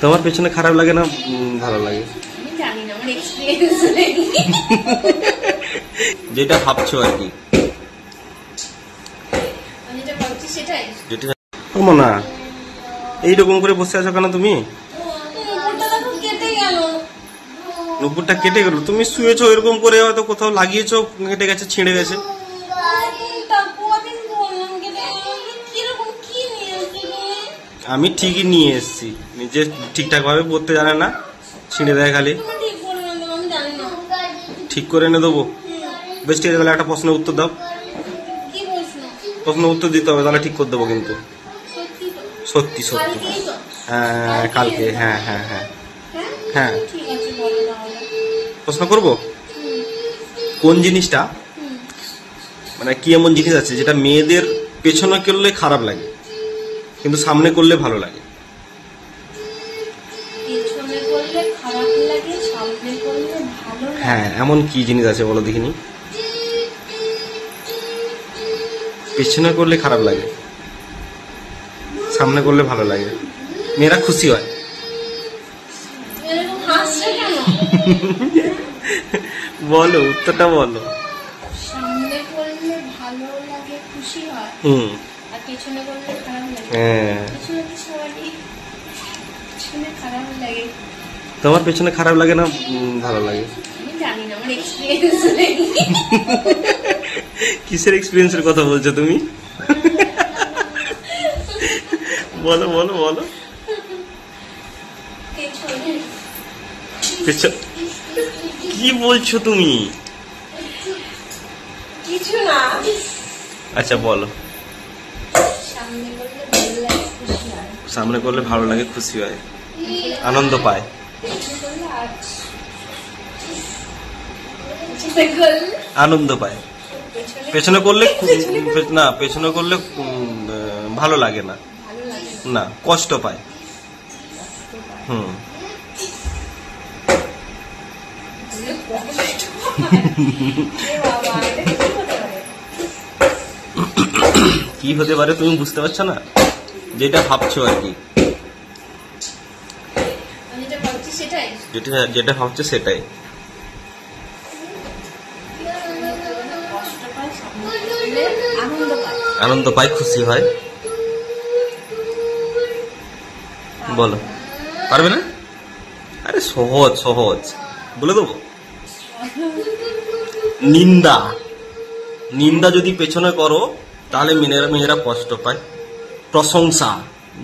তোমার পেছনে খারাপ লাগে না ভালো লাগে? আমি জানি না, আমার এক্সপেরিয়েন্স নেই। যেটা ভাবছো আর কি, আমি যেটা ভাবছি সেটাই। যেটা না এইরকম করে বসে আছো কেন তুমি? নুপুরটা দেখো কেটে গেল। নুপুরটা কেটে গেল? তুমি শুয়েছো এরকম করে, হয়তো কোথাও লাগিয়েছো, কেটে গেছে, ছিঁড়ে গেছে। আমি ঠিকই নিয়ে এসেছি, নিজে ঠিকঠাক ভাবে পড়তে জানে না, ছিঁড়ে দেয় খালি। ঠিক করে এনে দেবো। বেশ ঠিক আছে, তাহলে একটা প্রশ্নের উত্তর দাও। প্রশ্ন উত্তর দিতে হবে, তাহলে ঠিক করে দেবো কিন্তু। সত্যি সত্যি। হ্যাঁ কালকে, হ্যাঁ হ্যাঁ হ্যাঁ হ্যাঁ। প্রশ্ন করবো, কোন জিনিসটা মানে কি এমন জিনিস আছে যেটা মেয়েদের পেছনে করলে খারাপ লাগে কিন্তু সামনে করলে ভালো লাগে? হ্যাঁ, এমন কি জিনিস আছে বলো দেখিনি। পেছনে করলে খারাপ লাগে, সামনে করলে ভালো লাগে, মেয়েরা খুশি হয়। বলো উত্তরটা বলো। সামনে করলে ভালো লাগে, খুশি হয়, আর পেছনে করলে খারাপ লাগে। হ্যাঁ, পেছনে তো সবারই পেছনে খারাপ লাগে। তোমার পেছনে খারাপ লাগে না ভালো লাগে? আমি জানি না, আমার এক্সপেরিয়েন্স নেই। কিসের এক্সপেরিয়েন্সের কথা বলছো তুমি? বলো বলো বলো। কি বলছো তুমি? কিছু না। আচ্ছা বলো। সামনে করলে ভালো লাগে, খুশি হয়, আনন্দ পায়। আনন্দ পায়। পেছনে করলে না, পেছনে করলে ভালো লাগে না, না কষ্ট পায়। কি হতে পারে তুমি বুঝতে পারছো না? যেটা ভাবছো আর কি, যেটা ভাবছো সেটাই। আনন্দ পায়, খুশি হয়। বলো, পারবে না? আরে সহজ সহজ, বলে দেবো। নিন্দা। নিন্দা যদি পেছনে করো তাহলে মেয়েরা কষ্ট পায়। প্রশংসা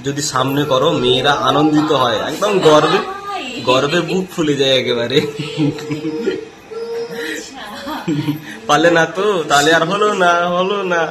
যদি সামনে করো মেয়েরা আনন্দিত হয়, একদম গর্বে গর্বে বুক ফুলে যায় একেবারে। পারলে না তো, তাহলে আর হলো না, হলো না।